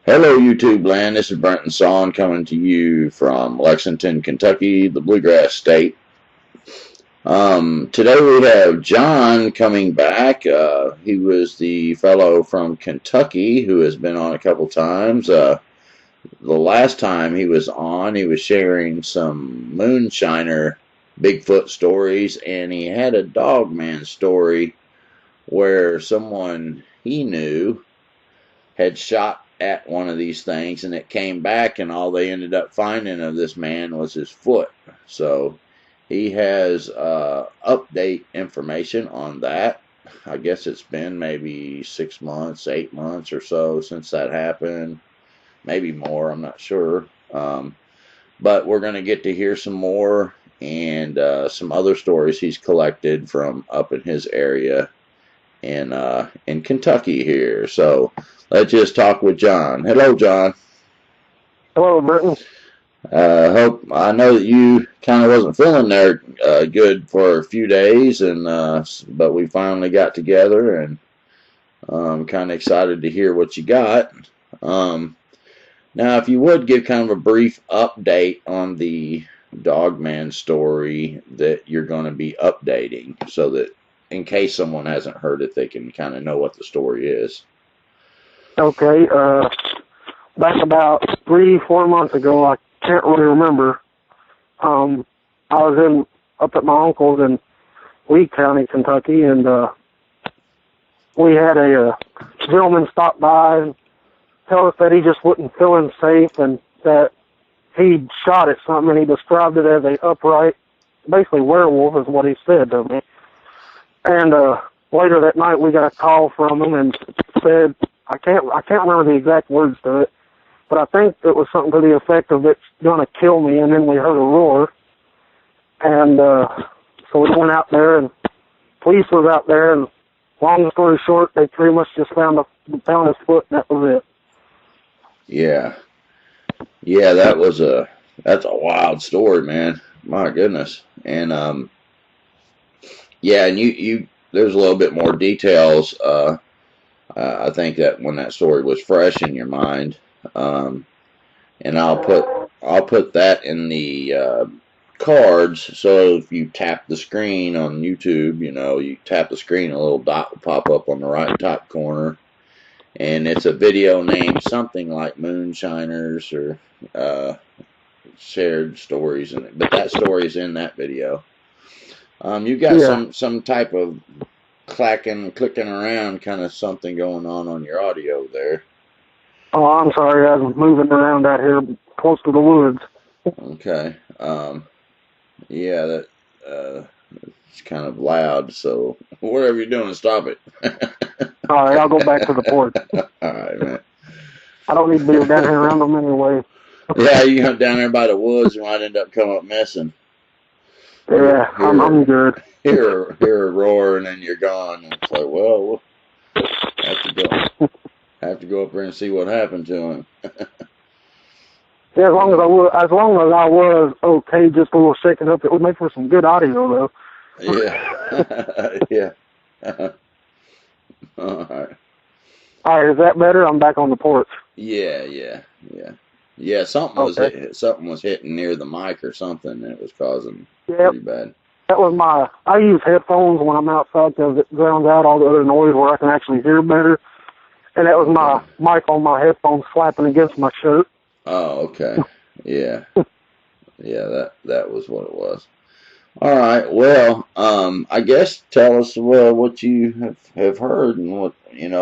Hello, YouTube land. This is Brenton Sawn coming to you from Lexington, Kentucky, the Bluegrass State. Today we have John coming back. He was the fellow from Kentucky who has been on a couple times. The last time he was on, he was sharing some moonshiner Bigfoot stories, and he had a Dogman story where someone he knew had shot at one of these things, and it came back, and all they ended up finding of this man was his foot. So he has update information on that. I guess it's been maybe 6 months, 8 months or so since that happened. Maybe more, I'm not sure. But we're going to get to hear some more and some other stories he's collected from up in his area in Kentucky here. So let's just talk with John. Hello, John. Hello, Brenton. I know that you kind of wasn't feeling there good for a few days, and but we finally got together, and I'm kind of excited to hear what you got. Now, if you would give kind of a brief update on the Dogman story that you're going to be updating, so that in case someone hasn't heard it, they can kind of know what the story is. Okay, back about 3-4 months ago, I can't really remember. I was up at my uncle's in Lee County, Kentucky, and we had a gentleman stop by and tell us that he just wasn't feeling safe and that he'd shot at something, and he described it as a upright, basically werewolf is what he said to me. And later that night, we got a call from him and said, I can't remember the exact words to it, but I think it was something to the effect of it's gonna kill me. And then we heard a roar, and so we went out there, and police was out there. And long story short, they pretty much just found his foot, and that was it. Yeah, that's a wild story, man. My goodness. And yeah, and you there's a little bit more details. I think that when that story was fresh in your mind, and I'll put that in the cards. So if you tap the screen on YouTube, you tap the screen, a little dot will pop up on the right top corner, and it's a video named something like Moonshiners or shared stories in it. But that story is in that video. You got some type of clicking around kind of something going on your audio there. Oh, I'm sorry, I was moving around out here close to the woods. Okay. Yeah, that it's kind of loud, so whatever you're doing, stop it. All right, I'll go back to the porch. All right, man. I don't need to be down here around them anyway. Yeah, you come down there by the woods, you might end up coming up messing. Yeah, I'm good. Hear a roar, and then you're gone. And it's like, well, we'll have to go up there and see what happened to him. Yeah, as long as I was okay, just a little shaken up, it would make for some good audio, though. Yeah, yeah. All right. All right, is that better? I'm back on the porch. Yeah. Something was hitting near the mic or something, and it was causing pretty bad. That was I use headphones when I'm outside because it drowns out all the other noise where I can actually hear better. And that was my mic on my headphones flapping against my shirt. Oh, okay. Yeah. Yeah, that was what it was. All right. Well, I guess tell us what you have heard, and what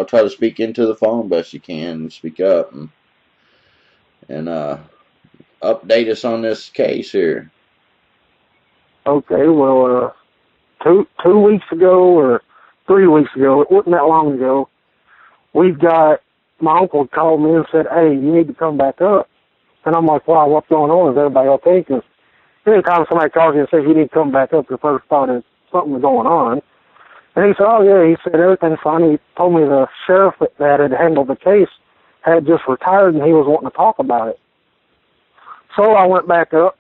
try to speak into the phone best you can, speak up, and update us on this case here. Okay, well, 2 weeks ago or 3 weeks ago, it wasn't that long ago, my uncle called me and said, hey, you need to come back up. And I'm like, wow, what's going on? Is everybody okay? Because anytime somebody calls you and says you need to come back up, your first thought is something's going on. And he said, oh, yeah, he said, everything's fine. He told me the sheriff that had handled the case had just retired, and he was wanting to talk about it. So I went back up.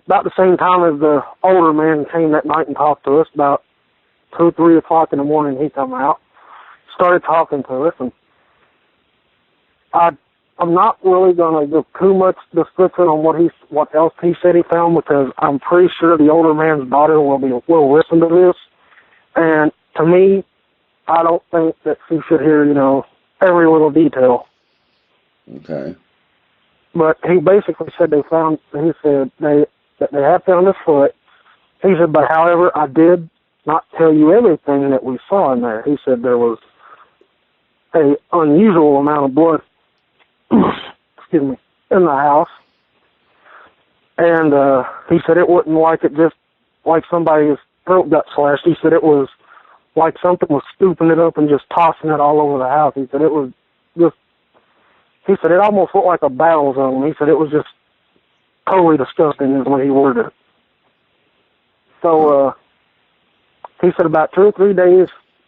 About the same time as the older man came that night and talked to us, about 2, 3 o'clock in the morning, he come out, started talking to us, and I'm not really going to give too much description on what else he said he found, because I'm pretty sure the older man's daughter will listen to this. And to me, I don't think that she should hear, every little detail. Okay. But he basically said that they have found his foot. He said, but however, I did not tell you everything that we saw in there. He said there was a unusual amount of blood excuse me, in the house. And he said it wasn't like somebody's throat got slashed. He said it was like something was scooping it up and just tossing it all over the house. He said it almost looked like a battle zone. He said it was just totally disgusting is what he worded it. So he said about 2 or 3 days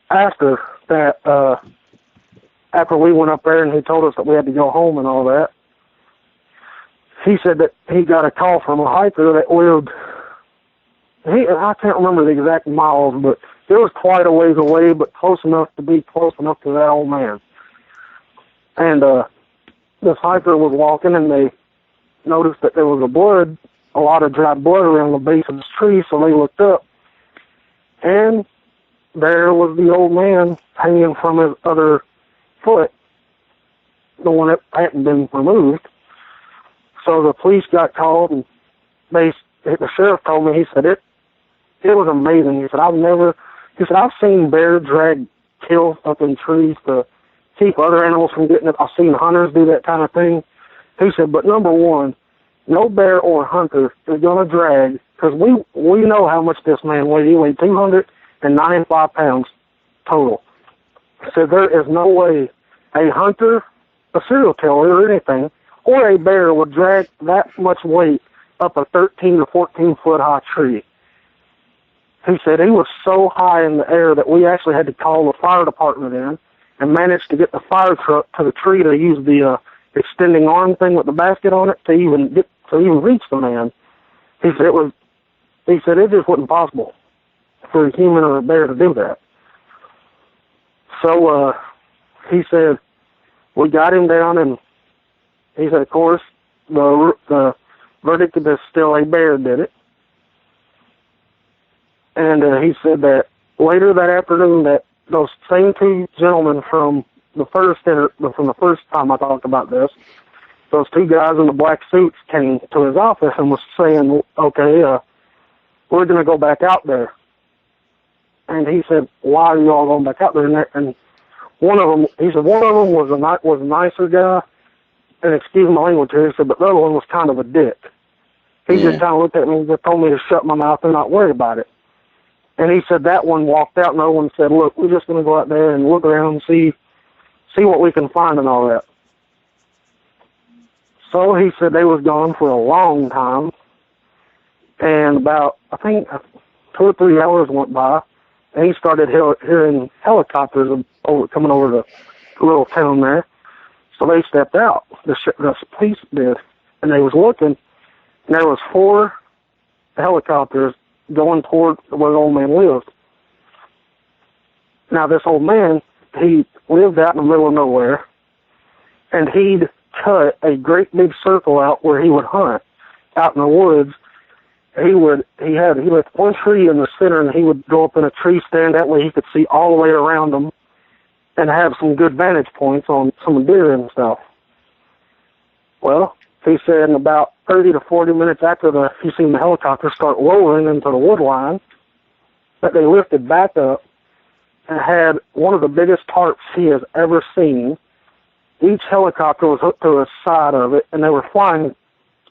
after that, after we went up there and he told us that we had to go home and all that, he said that he got a call from a hiker that lived, I can't remember the exact miles, but it was quite a ways away, but close enough to that old man. And this hiker was walking, and they noticed that there was a lot of dry blood around the base of this tree, so they looked up, and there was the old man hanging from his other foot, the one that hadn't been removed. So the police got called, and the sheriff told me, he said it was amazing. He said I've seen bears drag kills up in trees to keep other animals from getting it. I've seen hunters do that kind of thing. He said, but number one, no bear or hunter is going to drag, because we know how much this man weighed. He weighed 295 pounds total. He said there is no way a hunter, a serial killer, or anything, or a bear would drag that much weight up a 13 to 14 foot high tree. He said he was so high in the air that we actually had to call the fire department in and managed to get the fire truck to the tree to use the extending arm thing with the basket on it to even reach the man. He said it just wasn't possible for a human or a bear to do that. So he said we got him down, and he said, of course, the verdict is still a bear did it. And he said that later that afternoon that those same two gentlemen from the first time I talked about this, those two guys in the black suits came to his office and was saying, okay, we're going to go back out there. And he said, why are you all going back out there? And one of them was a nicer guy, and excuse my language here, he said, but the other one was kind of a dick. He just kind of looked at me and just told me to shut my mouth and not worry about it. And he said that one walked out, and the other one said, look, we're just going to go out there and look around and see what we can find and all that. So he said they was gone for a long time, and about, I think, 2 or 3 hours went by, and he started hearing helicopters coming over the little town there. So they stepped out, the police did, and they was looking, and there was 4 helicopters going toward where the old man lived. Now, this old man, he lived out in the middle of nowhere, and he'd cut a great big circle out where he would hunt out in the woods. He left one tree in the center, and he would go up in a tree stand. That way he could see all the way around them and have some good vantage points on some deer and stuff. Well, he said in about 30 to 40 minutes after he seen the helicopter start rolling into the wood line, that they lifted back up and had one of the biggest tarps he has ever seen. Each helicopter was hooked to the side of it, and they were flying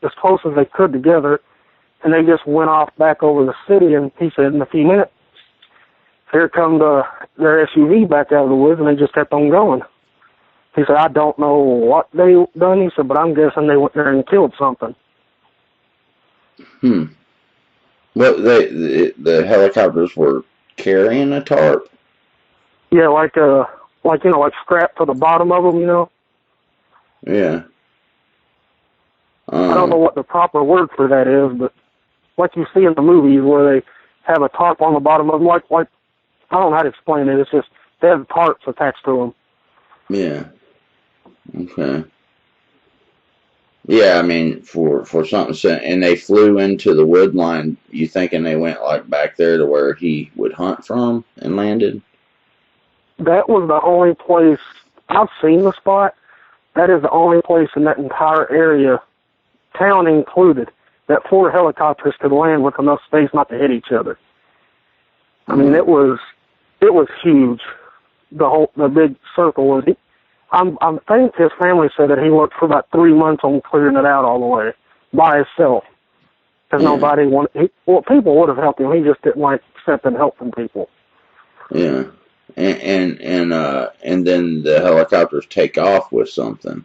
as close as they could together, and they just went off back over the city. And he said in a few minutes, here come their SUV back out of the woods, and they just kept on going. He said, I don't know what they done. He said, but I'm guessing they went there and killed something. Well, the helicopters were carrying a tarp? Yeah, like scrap to the bottom of them, Yeah. I don't know what the proper word for that is, but like you see in the movies where they have a tarp on the bottom of them, like I don't know how to explain it. It's just they have tarps attached to them. Yeah. Okay. Yeah, I mean, for something, and they flew into the wood line. You thinking they went like back there to where he would hunt from and landed? That was the only place I've seen the spot. That is the only place in that entire area, town included, that 4 helicopters could land with enough space not to hit each other. I mean, it was huge. The big circle was. I think his family said that he worked for about 3 months on clearing it out all the way by himself, because Yeah, nobody wanted. Well, people would have helped him. He just didn't like accepting help from people. yeah, and then the helicopters take off with something.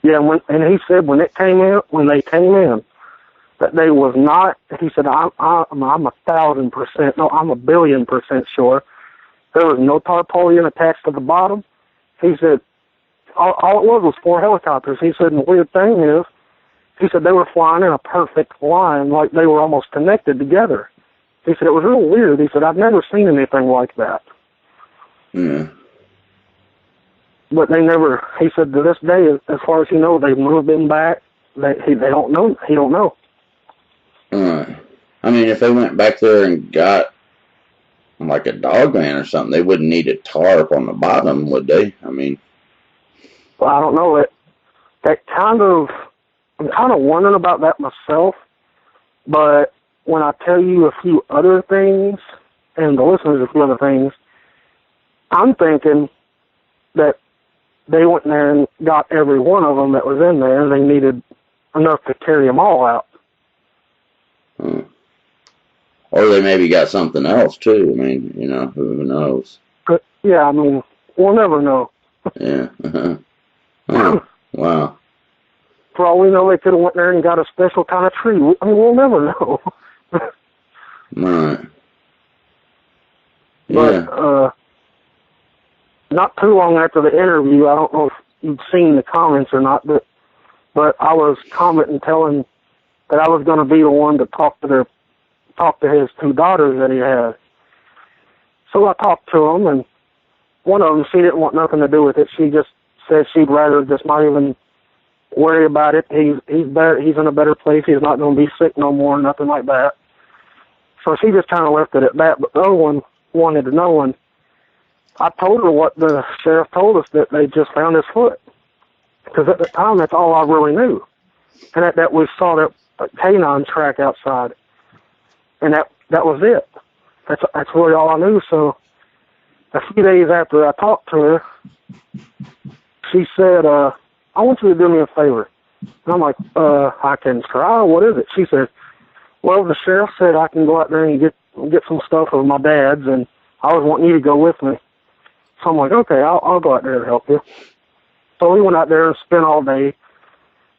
Yeah, and he said when they came in, that they was not. He said I'm 1,000%, no, I'm 1,000,000,000% sure there was no tarpaulin attached to the bottom. He said all it was 4 helicopters. He said, and the weird thing is, he said they were flying in a perfect line, like they were almost connected together. He said it was real weird. He said I've never seen anything like that. Yeah. But they never. He said to this day, as far as he knows, they've moved him back. They don't know. He don't know. I mean, if they went back there and got like a Dogman or something, they wouldn't need a tarp on the bottom, would they? I mean, Well, I don't know. That kind of. I'm kind of wondering about that myself. But when I tell you a few other things, and the listeners a few other things, I'm thinking that they went in there and got every one of them that was in there, and they needed enough to carry them all out. or they maybe got something else too. I mean, who knows? But yeah, I mean, we'll never know. Yeah. Oh, wow. For all we know, they could have went there and got a special kind of tree. I mean, we'll never know. Right. But Yeah. Not too long after the interview, I don't know if you've seen the comments or not, but I was commenting, telling that I was going to be the one to talk to his 2 daughters that he had. So I talked to them, and one of them, she didn't want nothing to do with it. She just said she'd rather just not even worry about it. He's better. He's in a better place. He's not going to be sick no more, nothing like that. So she just kind of left it at that. But the other one wanted to know, and I told her what the sheriff told us, that they just found his foot. Because at the time, that's all I really knew. And that we saw that canine track outside. And that was it. That's really all I knew. So a few days after I talked to her, she said, I want you to do me a favor. And I'm like, I can try. What is it? She said, well, the sheriff said I can go out there and get some stuff of my dad's, and I was wanting you to go with me. So I'm like, okay, I'll go out there to help you. So we went out there and spent all day,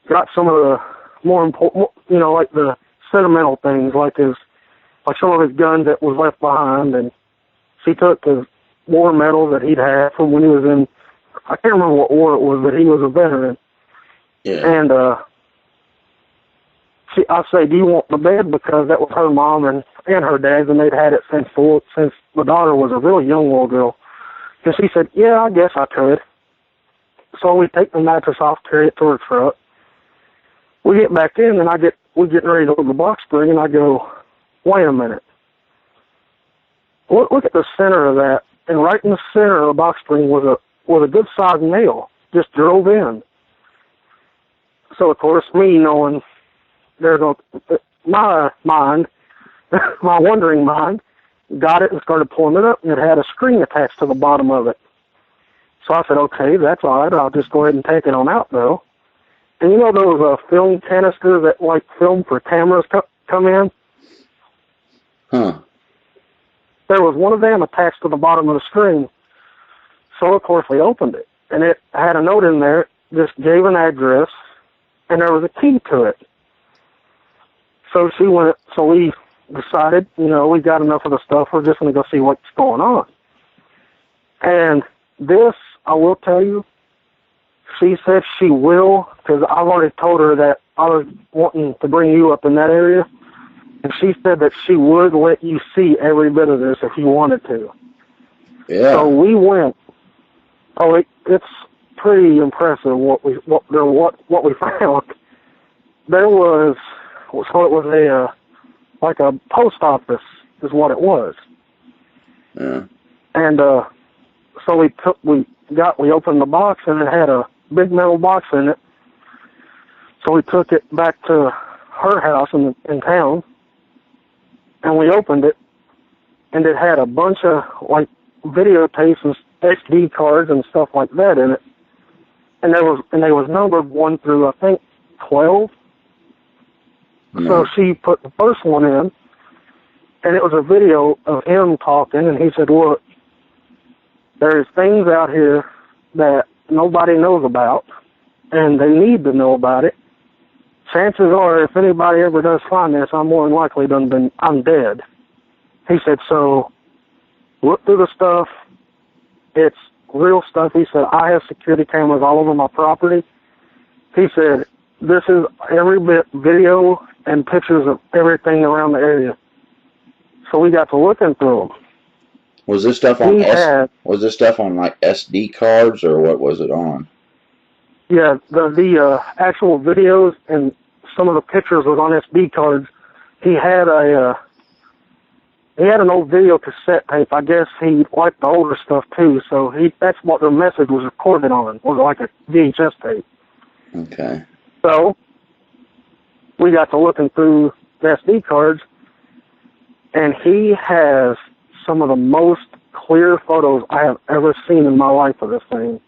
got some of the more important, like the sentimental things, like some of his guns that was left behind, and she took the war medal that he'd had from when he was in, I can't remember what war it was, but he was a veteran. Yeah. And I say, do you want the bed? Because that was her mom and her dad's, and they'd had it since the daughter was a really young little girl. And she said, yeah, I guess I could. So we take the mattress off, carry it to her truck. We get back in, and we're getting ready to look at the box spring, and I go, wait a minute. Look at the center of that, and right in the center of the box spring was a good-sized nail, just drove in. So, of course, me knowing my mind, my wandering mind, got it and started pulling it up, and it had a string attached to the bottom of it. So I said, okay, that's all right. I'll just go ahead and take it on out, though. And you know those film canisters that, like, film for cameras come in? Huh. There was one of them attached to the bottom of the string. So, of course, we opened it. And it had a note in there, just gave an address, and there was a key to it. So we decided, we got enough of the stuff, we're just going to go see what's going on. And this, I will tell you, she said she will, because I've already told her that I was wanting to bring you up in that area, and she said that she would let you see every bit of this if you wanted to. Yeah. So we went. Oh, it's pretty impressive what we found. There was, so it was like a post office is what it was. Yeah. And so we opened the box, and it had a big metal box in it. So we took it back to her house in town, and we opened it, and it had a bunch of like videotapes and SD cards and stuff like that in it. And they was numbered 1 through I think 12. Mm. So she put the first one in, and it was a video of him talking, and he said, "Look, there's things out here that nobody knows about, and they need to know about it. Chances are, if anybody ever does find this, I'm more than likely I'm dead." He said, "So look through the stuff. It's real stuff." He said, "I have security cameras all over my property." He said, "This is every bit video and pictures of everything around the area." So we got to looking through them. Was this stuff on like SD cards, or what was it on? Yeah, the actual videos and some of the pictures was on SD cards. He had an old video cassette tape. I guess he liked the older stuff too, so that's what the message was recorded on, was like a VHS tape. Okay. So we got to looking through the SD cards, and he has some of the most clear photos I have ever seen in my life of this thing.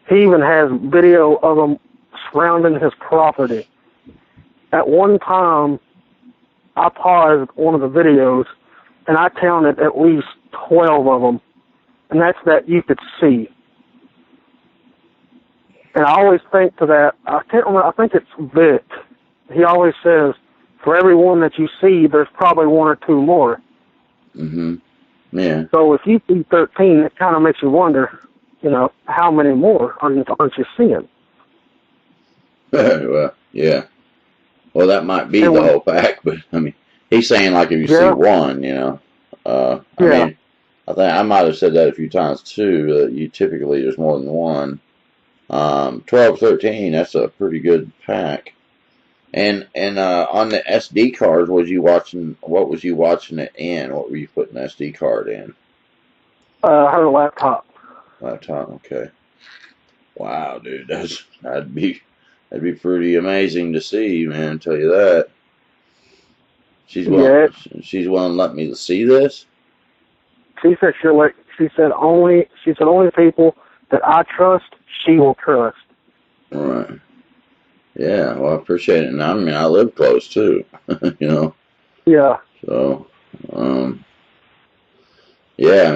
He even has video of them surrounding his property. At one time, I paused one of the videos, and I counted at least 12 of them, and that's that you could see. And I always think to that, I can't remember, I think it's Vic. He always says, for every one that you see, there's probably 1 or 2 more. Mm-hmm. Yeah. So if you see 13, it kind of makes you wonder, how many more aren't you seeing? Well, yeah. Well, that might be the whole pack, but I mean, he's saying like if you see one, I mean, I think I might have said that a few times too. You typically there's more than one. 12, 13, that's a pretty good pack. And on the SD cards, what was you watching it in? What were you putting the SD card in? Her laptop. Laptop, okay. Wow, dude, that'd be pretty amazing to see, man. I'll tell you that. She's willing to let me see this. She said only people that I trust, she will trust. All right. Yeah, well, I appreciate it. And I mean, I live close too, Yeah. So, yeah,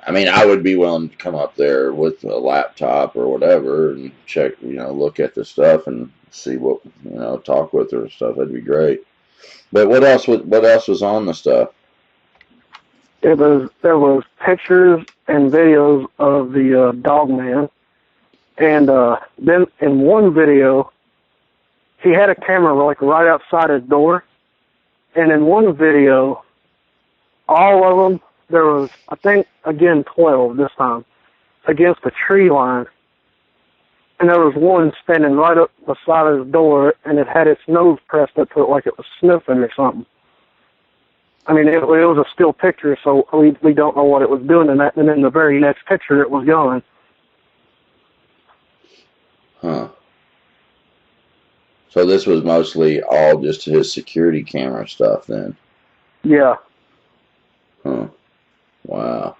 I mean, I would be willing to come up there with a laptop or whatever and check, look at the stuff and see what, talk with her and stuff. That'd be great. But what else was on the stuff? There was pictures and videos of the Dogman, and then in one video, he had a camera like right outside his door, and in one video, all of them, there was, I think, again, 12 this time, against a tree line, and there was one standing right up beside his door, and it had its nose pressed up to it like it was sniffing or something. I mean, it was a still picture, so we don't know what it was doing in that, and then the very next picture, it was gone. Huh. So this was mostly all just his security camera stuff then? Yeah. Huh. Wow.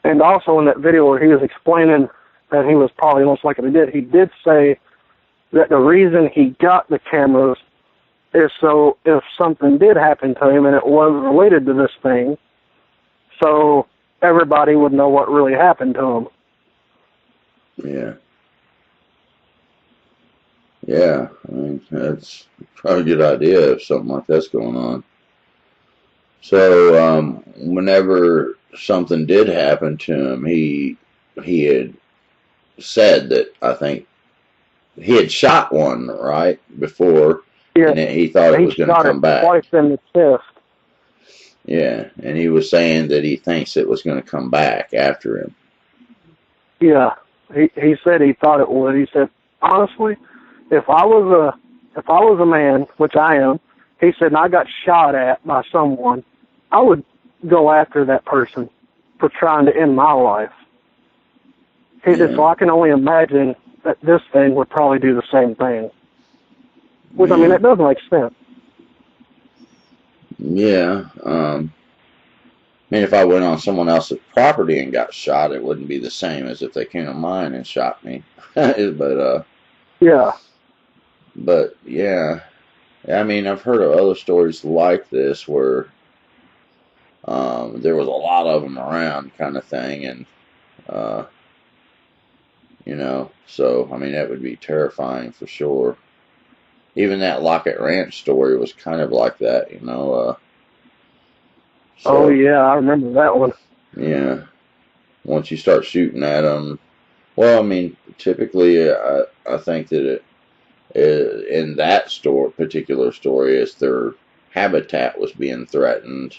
And also in that video where he was explaining that he was probably most likely dead, he did say that the reason he got the cameras is so if something did happen to him and it was related to this thing, so everybody would know what really happened to him. Yeah. Yeah, I mean, that's probably a good idea if something like that's going on. So, whenever something did happen to him, he had said that, I think, he had shot one, right, before, and he thought it was going to come back. Twice in the chest. Yeah, and he was saying that he thinks it was going to come back after him. Yeah. He said he thought it would. He said, honestly, if I was a man, which I am, he said, and I got shot at by someone, I would go after that person for trying to end my life. He said, so I can only imagine that this thing would probably do the same thing. Which, I mean, that does make sense. Yeah. I mean, if I went on someone else's property and got shot, it wouldn't be the same as if they came to mine and shot me. Yeah. But yeah. I mean, I've heard of other stories like this where there was a lot of them around, kind of thing, and you know, so I mean, that would be terrifying for sure. Even that Lockett Ranch story was kind of like that, you know. So, oh yeah, I remember that one. Yeah. Once you start shooting at them, well, I mean, typically, I think that in that particular story, is their habitat was being threatened.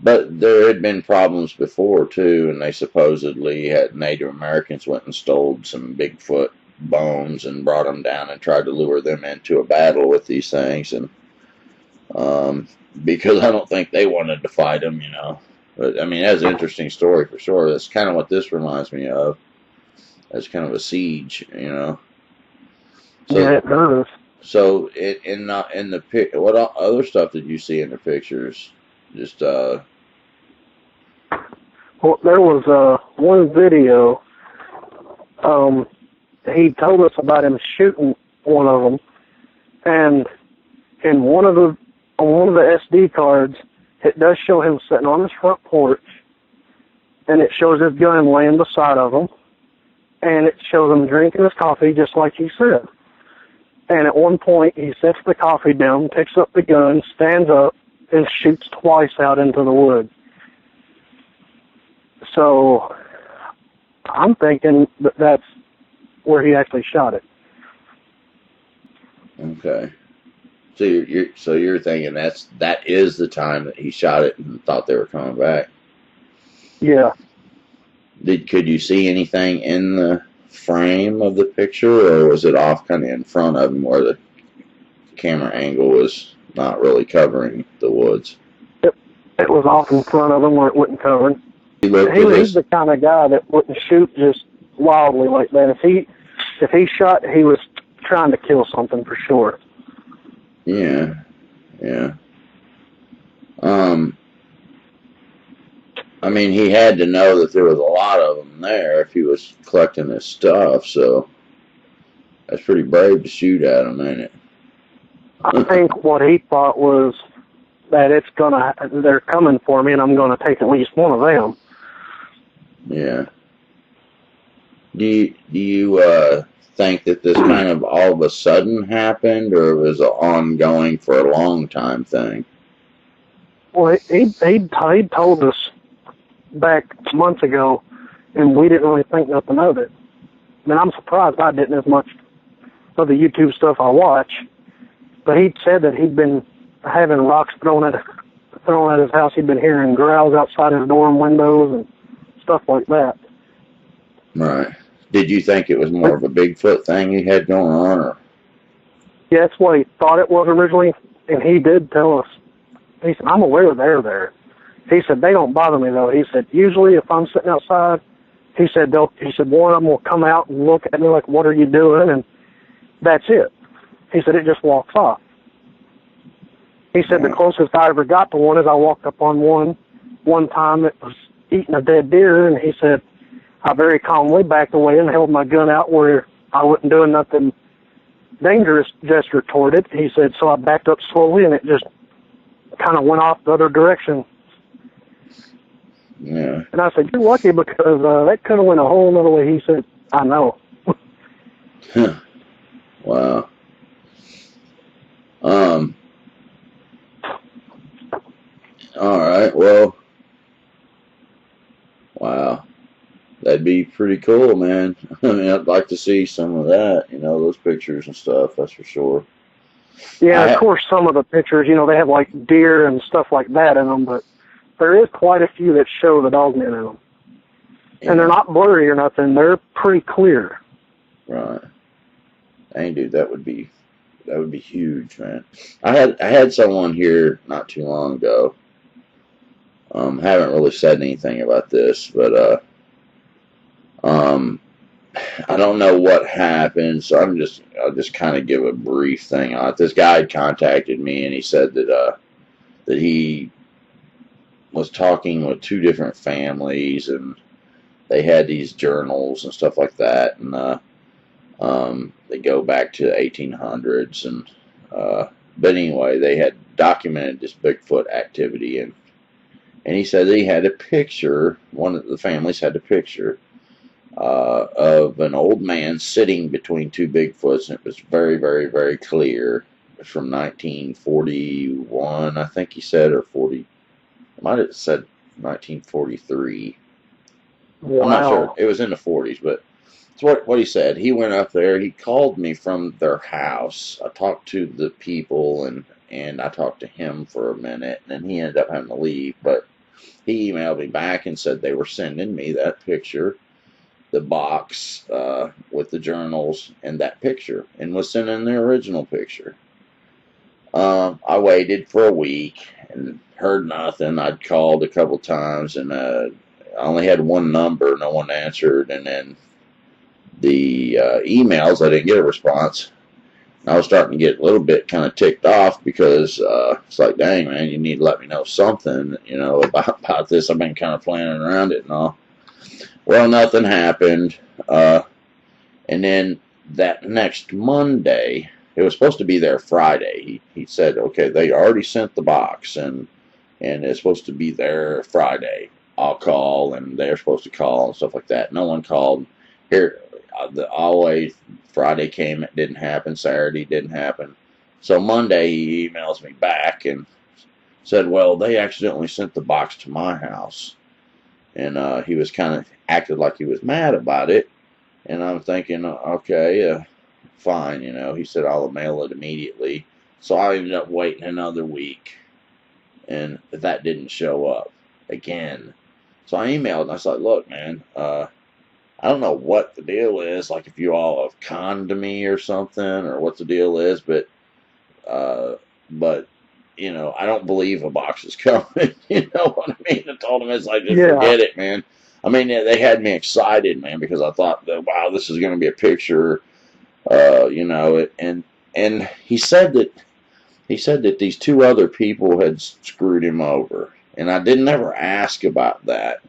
But there had been problems before too, and they supposedly had Native Americans went and stole some Bigfoot bones and brought them down and tried to lure them into a battle with these things, and because I don't think they wanted to fight them, you know. But I mean, that's an interesting story for sure. That's kind of what this reminds me of. As kind of a siege, you know. So, yeah, it does. So in the pic, what other stuff did you see in the pictures? Just Well, there was one video. He told us about him shooting one of them, and in one of the SD cards, it does show him sitting on his front porch, and it shows his gun laying beside of him, and it shows him drinking his coffee just like he said. And at one point, he sets the coffee down, picks up the gun, stands up, and shoots twice out into the woods. So I'm thinking that that's where he actually shot it. Okay. So you're thinking that is the time that he shot it and thought they were coming back. Yeah. Could you see anything in the frame of the picture, or was it off kind of in front of him where the camera angle was not really covering the woods? It was off in front of him where it wouldn't cover him. He's the kind of guy that wouldn't shoot just wildly like that. If he shot, he was trying to kill something for sure. Yeah. I mean, he had to know that there was a lot of them there if he was collecting his stuff, so that's pretty brave to shoot at him, ain't it? I think what he thought was that they're coming for me and I'm gonna take at least one of them. Yeah. Do you think that this kind of all of a sudden happened, or it was an ongoing for a long time thing? Well, he told us back months ago, and we didn't really think nothing of it. I mean, I'm surprised I didn't as much of the YouTube stuff I watch. But he said that he'd been having rocks thrown at his house. He'd been hearing growls outside his dorm windows and stuff like that. Right. Did you think it was more of a Bigfoot thing he had going on, or? Yeah, that's what he thought it was originally, and he did tell us. He said, I'm aware they're there. He said, they don't bother me, though. He said, usually if I'm sitting outside, he said, one of them will come out and look at me like, what are you doing? And that's it. He said, it just walks off. He said, the closest I ever got to one is I walked up on one time that was eating a dead deer, and he said, I very calmly backed away and held my gun out where I wasn't doing nothing dangerous gesture toward it. He said, so I backed up slowly, and it just kind of went off the other direction. Yeah. And I said, you're lucky because that could have went a whole other way. He said, I know. Wow. All right. Well. Wow. That'd be pretty cool, man. I mean, I'd like to see some of that. You know, those pictures and stuff. That's for sure. Yeah, of course, some of the pictures, you know, they have like deer and stuff like that in them, but there is quite a few that show the Dogman in them. And they're not blurry or nothing. They're pretty clear. Right. Dang, dude, that would be huge, man. I had someone here not too long ago. Haven't really said anything about this, but I don't know what happened, so I'll just kind of give a brief thing on it. This guy had contacted me, and he said that he was talking with two different families, and they had these journals and stuff like that, and they go back to the 1800s, and but anyway, they had documented this Bigfoot activity, and he said that he had a picture. One of the families had a picture of an old man sitting between two Bigfoots, and it was very, very, very clear. It was from 1941, I think he said, or 40. I might have said 1943. Wow. I'm not sure. It was in the 40s, but it's what he said. He went up there. He called me from their house. I talked to the people, and I talked to him for a minute, and then he ended up having to leave. But he emailed me back and said they were sending me that picture, the box with the journals and that picture, and was sending the original picture. I waited for a week and heard nothing. I'd called a couple times, and I only had one number. No one answered, and then the emails, I didn't get a response. I was starting to get a little bit kind of ticked off because it's like, dang, man, you need to let me know something, about this. I've been kind of playing around it and all. Well, nothing happened. And then that next Monday, it was supposed to be there Friday. He said, okay, they already sent the box, and it's supposed to be there Friday. I'll call, and they're supposed to call and stuff like that. No one called. Here, always Friday came, it didn't happen. Saturday didn't happen. So Monday he emails me back and said, well, they accidentally sent the box to my house. And he was kind of acted like he was mad about it. And I'm thinking, okay, fine, He said, I'll mail it immediately. So I ended up waiting another week, and that didn't show up again. So I emailed, and I was like, look, man, I don't know what the deal is, like if you all have conned to me or something, or what the deal is, but I don't believe a box is coming. You know what I mean? I told him, it's like, just forget it, man. I mean, they had me excited, man, because I thought that, wow, this is going to be a picture, and he said that these two other people had screwed him over, and I didn't ever ask about that.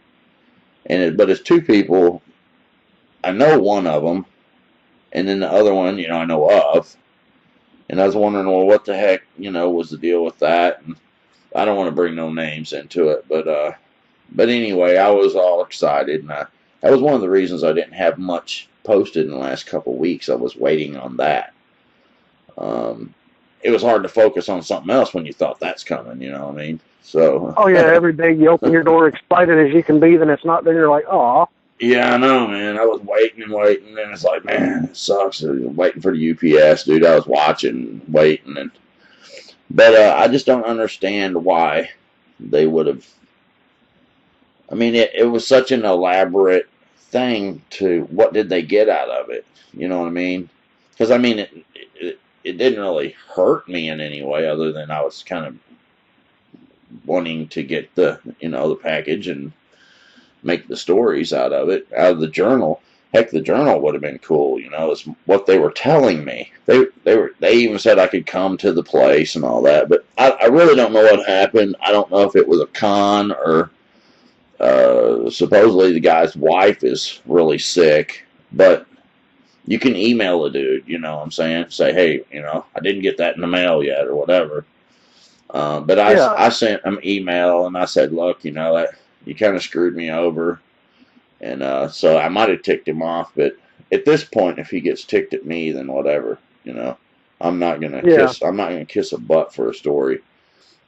But it's two people. I know one of them, and then the other one, I know of. And I was wondering, well, what the heck, was the deal with that? And I don't want to bring no names into it, but anyway, I was all excited, and that was one of the reasons I didn't have much posted in the last couple of weeks. I was waiting on that. It was hard to focus on something else when you thought that's coming, you know what I mean? So. Oh yeah, every day you open your door excited as you can be, then it's not there. You're like, oh. Yeah, I know, man. I was waiting, and it's like, man, it sucks. I was waiting for the UPS, dude. I was watching, waiting, but I just don't understand why they would have. I mean, it was such an elaborate thing. What did they get out of it? You know what I mean? Because I mean, it didn't really hurt me in any way, other than I was kind of wanting to get the package and make the stories out of the journal. Heck, the journal would have been cool, it's what they were telling me. They even said I could come to the place and all that, but I really don't know what happened. I don't know if it was a con, or supposedly the guy's wife is really sick, but you can email a dude, what I'm saying, say, hey, I didn't get that in the mail yet, or whatever. But I sent him email, and I said, look, you kind of screwed me over, and so I might have ticked him off. But at this point, if he gets ticked at me, then whatever, I'm not gonna kiss a butt for a story.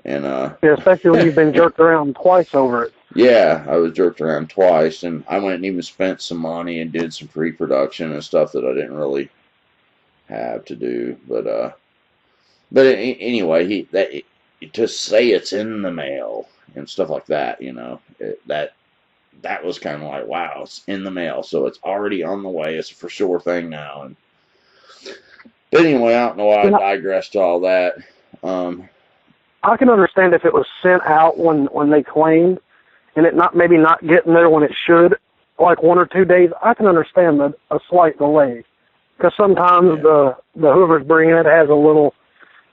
And especially when you've been jerked around twice over it. Yeah, I was jerked around twice, and I went and even spent some money and did some pre-production and stuff that I didn't really have to do. But anyway, to say it's in the mail and stuff like that, that was kind of like, wow, it's in the mail, so it's already on the way. It's a for sure thing now. And but anyway, I don't know why I And digressed to all that. Um, I can understand if it was sent out when they claimed, and it maybe not getting there when it should, like 1 or 2 days. I can understand a slight delay, because sometimes the whoever's bringing it has a little.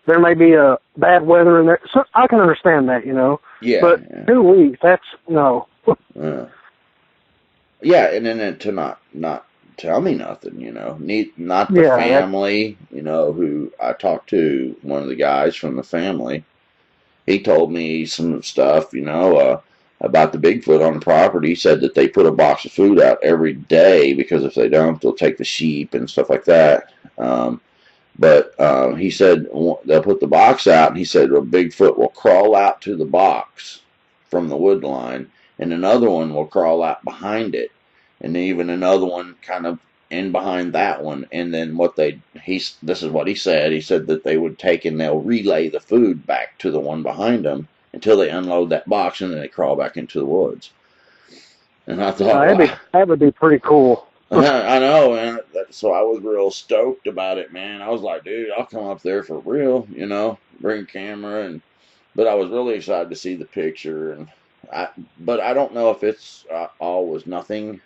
There may be a bad weather in there. So I can understand that, yeah, But yeah. 2 weeks, that's no. Yeah, and then to not tell me nothing, not the Yeah, that's family, who I talked to, one of the guys from the family. He told me some stuff, about the Bigfoot on the property. He said that they put a box of food out every day because if they don't, they'll take the sheep and stuff like that. But he said they'll put the box out, and he said a Bigfoot will crawl out to the box from the wood line, and another one will crawl out behind it, and even another one kind of in behind that one. And then this is what he said. He said that they would take and they'll relay the food back to the one behind them until they unload that box, and then they crawl back into the woods. And I thought, wow. that would be pretty cool. I know, man. So I was real stoked about it, man. I was like, dude, I'll come up there for real, bring a camera, but I was really excited to see the picture, but I don't know if it's all was nothing.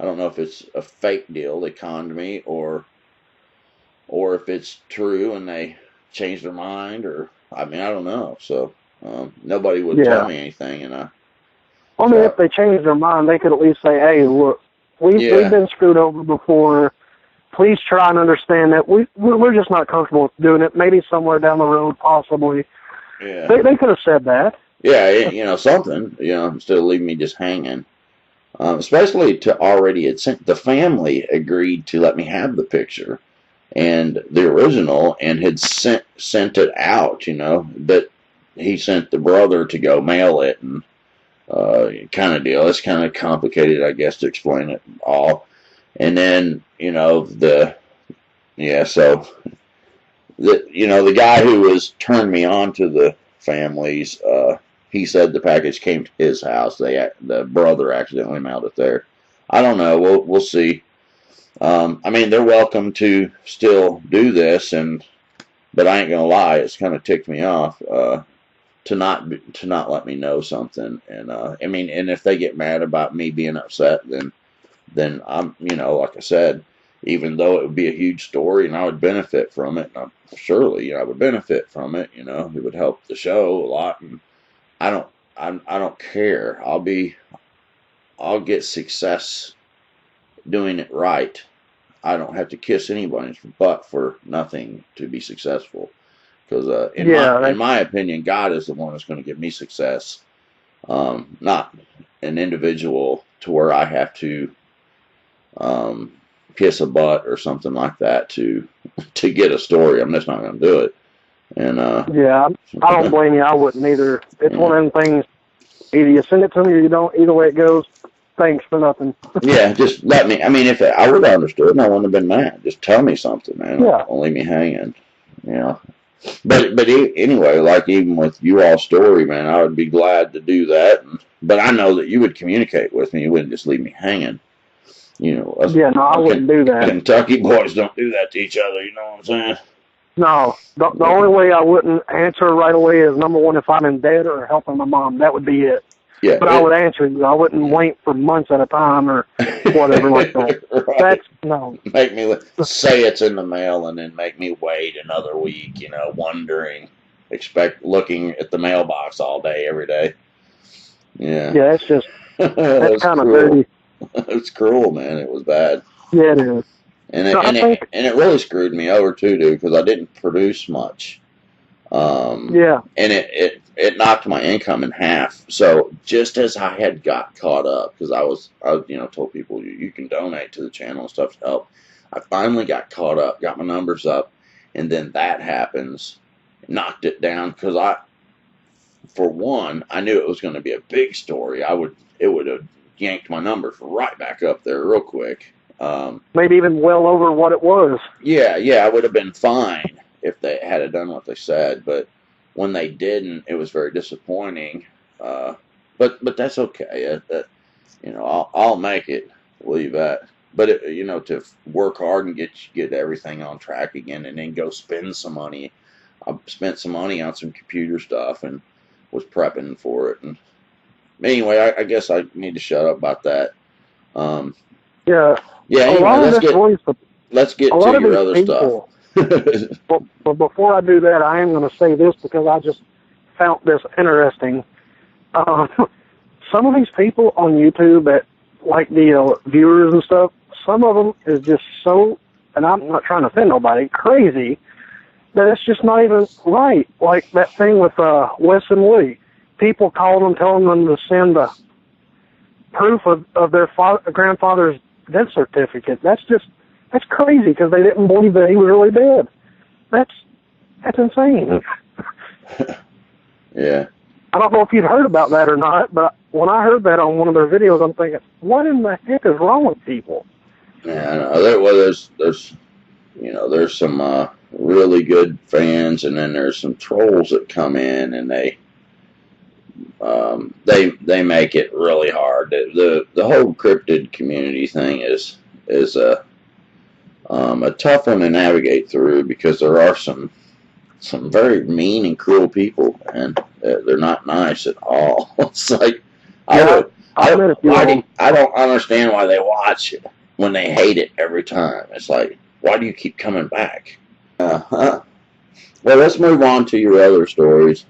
I don't know if it's a fake deal they conned me, or if it's true and they changed their mind, or I mean, I don't know. So nobody would tell Yeah. me anything, and I mean, if they changed their mind, they could at least say, "Hey, look, we've been screwed over before. Please try and understand that we're just not comfortable with doing it. Maybe somewhere down the road, possibly." Yeah. They could have said that. Yeah, something, instead of leaving me just hanging. Especially to already had sent the family agreed to let me have the picture and the original and had sent it out, but he sent the brother to go mail it and kind of deal. It's kind of complicated, I guess, to explain it all. And then, so the guy who was turned me on to the families, he said the package came to his house. The brother accidentally mailed it there. I don't know. We'll see. I mean, they're welcome to still do this, but I ain't gonna lie, it's kind of ticked me off to not let me know something. And I mean, and if they get mad about me being upset, then I'm, like I said, even though it would be a huge story and I would benefit from it, and surely, I would benefit from it. It would help the show a lot, and I don't, I don't care. I'll get success doing it right. I don't have to kiss anybody's butt for nothing to be successful. Because in my opinion, God is the one that's going to give me success, not an individual to where I have to kiss a butt or something like that to get a story. I'm just not going to do it. And yeah, I don't blame you. I wouldn't either. It's one of them things. Either you send it to me or you don't. Either way it goes, thanks for nothing. Yeah, just let me. I mean, if I would have understood, and I wouldn't have been mad. Just tell me something, man. Yeah. Don't leave me hanging. But anyway, like even with you all story, man, I would be glad to do that. But I know that you would communicate with me. You wouldn't just leave me hanging. Yeah, no, I wouldn't do that. Kentucky boys don't do that to each other. You know what I'm saying? No, the only way I wouldn't answer right away is, number one, if I'm in bed or helping my mom. That would be it. Yeah, but I would answer you. I wouldn't wait for months at a time or whatever like that. Right. That's no. Make me say it's in the mail and then make me wait another week. Wondering, looking at the mailbox all day, every day. Yeah. Yeah, it's just that's kind of dirty. It's cruel, man. It was bad. Yeah, it is. And it really screwed me over too, dude, because I didn't produce much. Yeah. And it knocked my income in half. So just as I had got caught up, because I told people you can donate to the channel and stuff to help. I finally got caught up, got my numbers up, and then that happens, knocked it down. Because for one, I knew it was going to be a big story. It would have yanked my numbers right back up there real quick. Maybe even well over what it was. Yeah, I would have been fine if they had done what they said, but when they didn't, it was very disappointing. But that's okay. I'll make it. Will you bet? But to work hard and get everything on track again, and then go spend some money. I spent some money on some computer stuff and was prepping for it. And anyway, I guess I need to shut up about that. Yeah. Yeah. Anyway, let's get to your other people, stuff. but before I do that, I am going to say this because I just found this interesting. Some of these people on YouTube that like the viewers and stuff, some of them is just so, and I'm not trying to offend nobody, crazy, that it's just not even right. Like that thing with Wes and Woody. People called them, telling them to send proof of their grandfather's death certificate. That's crazy because they didn't believe that he was really dead. That's insane. Yeah. I don't know if you've heard about that or not, but when I heard that on one of their videos, I'm thinking, what in the heck is wrong with people? Yeah, I know. There's some really good fans, and then there's some trolls that come in, and they make it really hard. The whole cryptid community thing is a tough one to navigate through because there are some very mean and cruel people, and they're not nice at all. It's like I don't understand why they watch it when they hate it every time. It's like, why do you keep coming back? Well, let's move on to your other stories,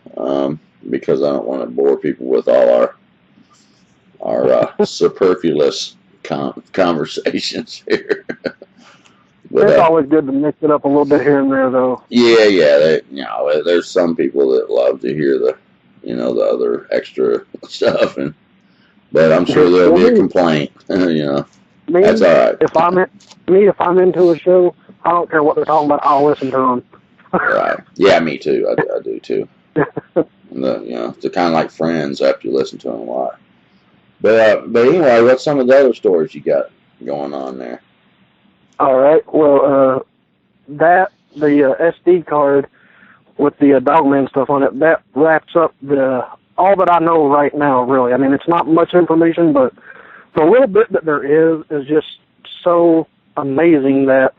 because I don't want to bore people with all our superfluous conversations here. But, it's always good to mix it up a little bit here and there, though. Yeah. There's some people that love to hear the other extra stuff, but I'm sure there'll be a complaint. That's all right. If I'm into a show, I don't care what they're talking about. I'll listen to them. Right. Yeah, me too. I do too. They're kind of like friends after you listen to them a lot. But anyway, what's some of the other stories you got going on there? All right. Well, the SD card with the Dogman stuff on it, that wraps up all that I know right now, really. I mean, it's not much information, but the little bit that there is just so amazing that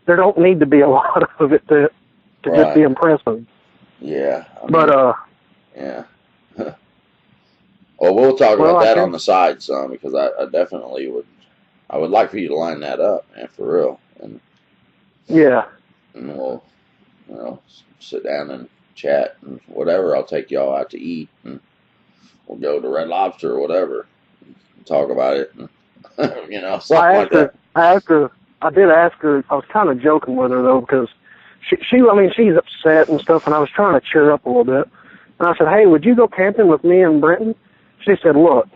there don't need to be a lot of it to right. Just be impressive. Yeah. Yeah. Well, we'll talk about that on the side some, because I definitely would. I would like for you to line that up, man, for real. And we'll, sit down and chat and whatever. I'll take y'all out to eat, and we'll go to Red Lobster or whatever and talk about it. And, something like that. I did ask her. I was kind of joking with her, though, because she's upset and stuff, and I was trying to cheer her up a little bit. And I said, hey, would you go camping with me and Brenton? She said, look,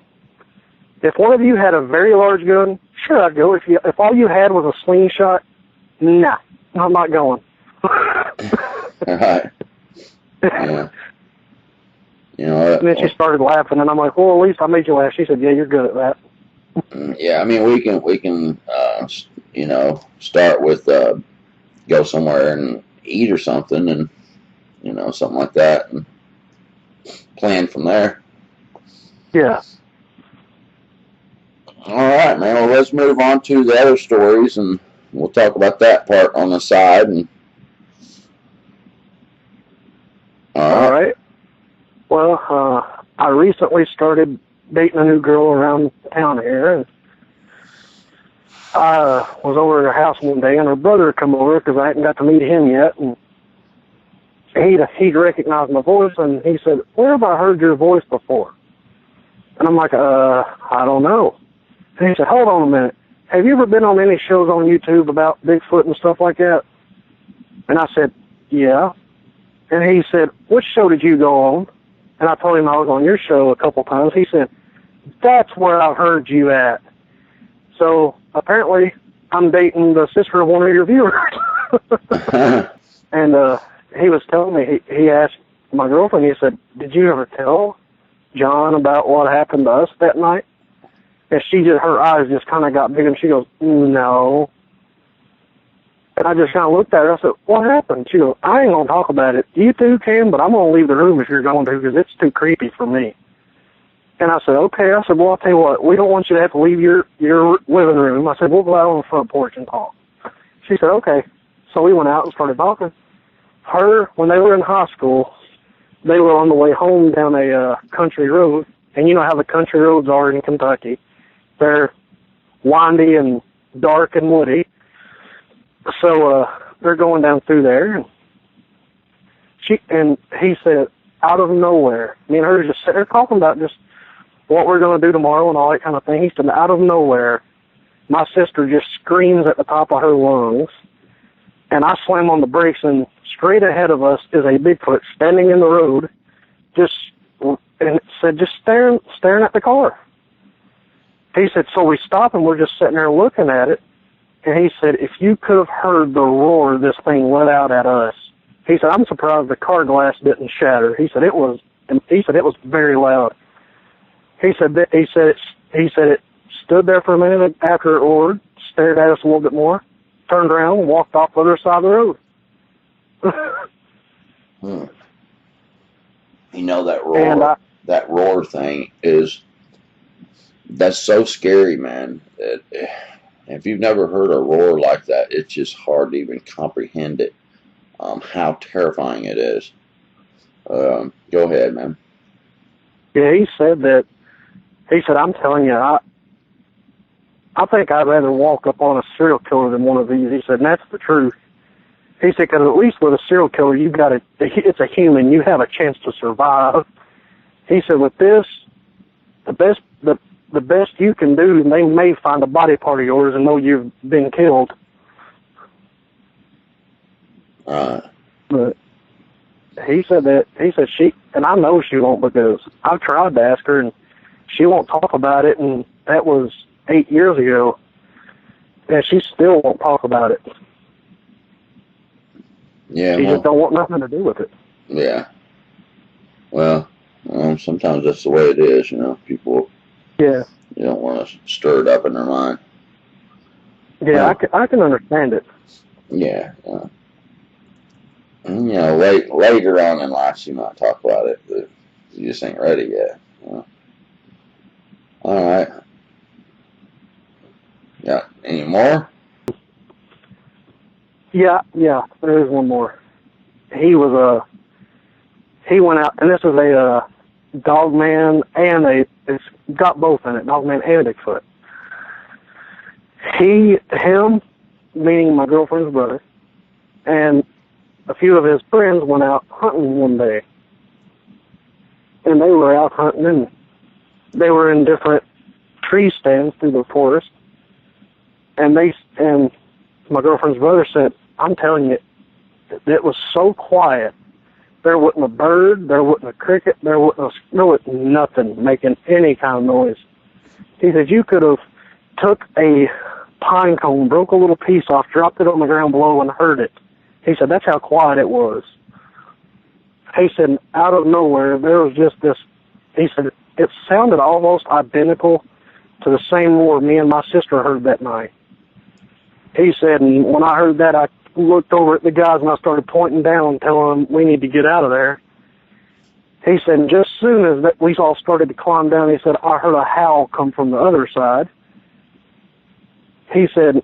if one of you had a very large gun, sure, I'd go. If all you had was a slingshot, nah, I'm not going. All right. Yeah. And then she started laughing, and I'm like, well, at least I made you laugh. She said, yeah, you're good at that. Yeah, I mean, we can start with go somewhere and eat or something, and something like that, and plan from there. Yeah. All right, man. Well, let's move on to the other stories, and we'll talk about that part on the side. And all right. Well, I recently started dating a new girl around town here, and I was over at her house one day, and her brother had come over because I hadn't got to meet him yet, and he'd recognized my voice, and he said, where have I heard your voice before? And I'm like, I don't know. And he said, hold on a minute. Have you ever been on any shows on YouTube about Bigfoot and stuff like that? And I said, yeah. And he said, which show did you go on? And I told him I was on your show a couple times. He said, that's where I've heard you at. So apparently I'm dating the sister of one of your viewers. And he was telling me, he asked my girlfriend, he said, did you ever tell John about what happened to us that night? And her eyes just kind of got big, and she goes, no. And I just kind of looked at her. I said, what happened? She goes, I ain't going to talk about it. You two can, but I'm going to leave the room if you're going to, because it's too creepy for me. And I said, okay. I said, well, I'll tell you what, we don't want you to have to leave your living room. I said, we'll go out on the front porch and talk. She said, okay. So we went out and started talking. When they were in high school, they were on the way home down a country road. And you know how the country roads are in Kentucky. They're windy and dark and woody. So they're going down through there. And he said, out of nowhere, me and her just sitting there talking about just what we're going to do tomorrow and all that kind of thing. He said, out of nowhere, my sister just screams at the top of her lungs, and I slam on the brakes, and straight ahead of us is a Bigfoot standing in the road, just staring at the car. He said, so we stop, and we're just sitting there looking at it, and he said, if you could have heard the roar this thing let out at us, he said, I'm surprised the car glass didn't shatter. He said, it was very loud. He said it stood there for a minute after it roared, stared at us a little bit more, turned around, and walked off the other side of the road. You know, that roar thing that's so scary, man. If you've never heard a roar like that, it's just hard to even comprehend it, how terrifying it is. Go ahead, man. Yeah, he said, I'm telling you, I think I'd rather walk up on a serial killer than one of these. He said, and that's the truth. He said, because at least with a serial killer, it's a human. You have a chance to survive. He said, with this, the best you can do, they may find a body part of yours and know you've been killed. But he said and I know she won't, because I've tried to ask her and she won't talk about it, and that was 8 years ago, and she still won't talk about it. Yeah, she just don't want nothing to do with it. Yeah. Well, sometimes that's the way it is, people. Yeah. You don't want to stir it up in their mind. Yeah, I can understand it. Yeah. Later on in life, she might talk about it, but you just ain't ready yet. All right. Yeah. Any more? Yeah. There is one more. He went out, and this is a Dogman, and it's got both in it, Dogman and Bigfoot. Him, meaning my girlfriend's brother, and a few of his friends went out hunting one day. And they were out hunting, and they were in different tree stands through the forest. And my girlfriend's brother said, I'm telling you, it was so quiet. There wasn't a bird, there wasn't a cricket, there was nothing making any kind of noise. He said, you could have took a pine cone, broke a little piece off, dropped it on the ground below, and heard it. He said, that's how quiet it was. He said, out of nowhere, there was just this, he said, it sounded almost identical to the same roar me and my sister heard that night. He said, and when I heard that, I looked over at the guys and I started pointing down, telling them we need to get out of there. He said, and just as soon as that we all started to climb down, he said, I heard a howl come from the other side. He said,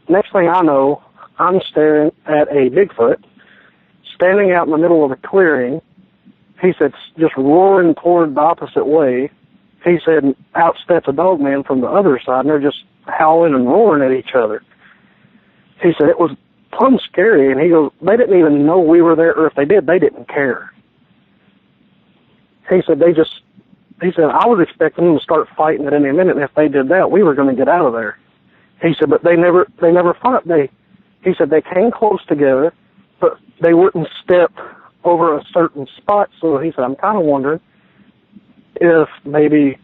next thing I know, I'm staring at a Bigfoot standing out in the middle of a clearing. He said, just roaring toward the opposite way. He said, out steps a Dogman from the other side, and they're just howling and roaring at each other. He said, it was plumb scary, and he goes, they didn't even know we were there, or if they did, they didn't care. He said, I was expecting them to start fighting at any minute, and if they did that, we were going to get out of there. He said, but they never fought. He said they came close together, but they wouldn't step over a certain spot. So he said, I'm kind of wondering if maybe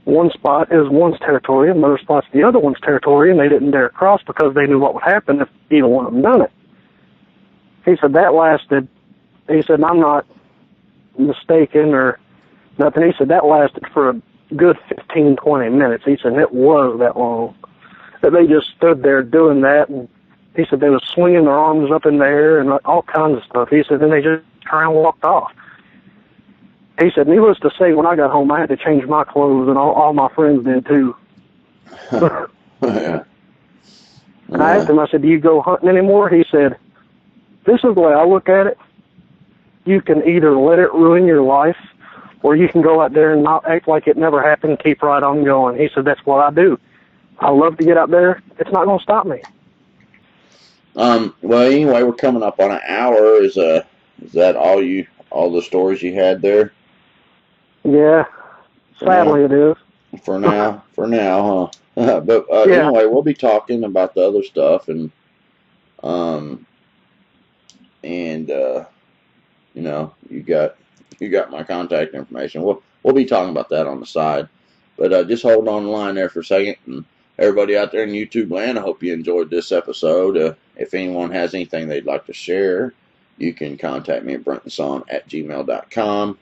one spot is one's territory and another spot's the other one's territory, and they didn't dare cross because they knew what would happen if either one of them done it. He said that lasted, he said, I'm not mistaken or nothing. He said that lasted for a good 15, 20 minutes. He said it was that long. That they just stood there doing that, and he said they was swinging their arms up in the air and all kinds of stuff. He said then they just turned and walked off. He said, needless to say, when I got home, I had to change my clothes, and all my friends did too. Yeah. And I asked him, I said, do you go hunting anymore? He said, this is the way I look at it. You can either let it ruin your life, or you can go out there and not act like it never happened and keep right on going. He said, that's what I do. I love to get out there. It's not going to stop me. Well, anyway, we're coming up on an hour. Is that all the stories you had there? Yeah. Sadly, it is. For now, huh? But Yeah. anyway, we'll be talking about the other stuff, and you know, you got my contact information. We'll be talking about that on the side, but just hold on the line there for a second. And everybody out there in YouTube land, I hope you enjoyed this episode. If anyone has anything they'd like to share, you can contact me at brentonson@gmail.com.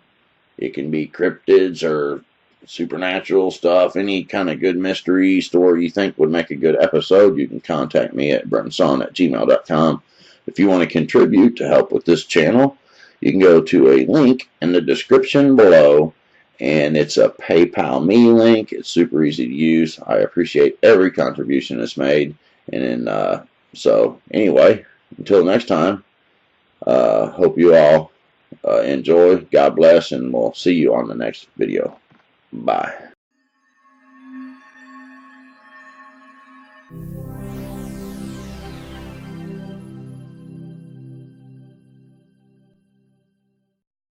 It can be cryptids or supernatural stuff, any kind of good mystery story you think would make a good episode. You can contact me at brentonson@gmail.com. If you want to contribute to help with this channel, you can go to a link in the description below, and it's a PayPal me link. It's super easy to use. I appreciate every contribution that's made. And then, so anyway, until next time, hope you all enjoy. God bless, and we'll see you on the next video. Bye.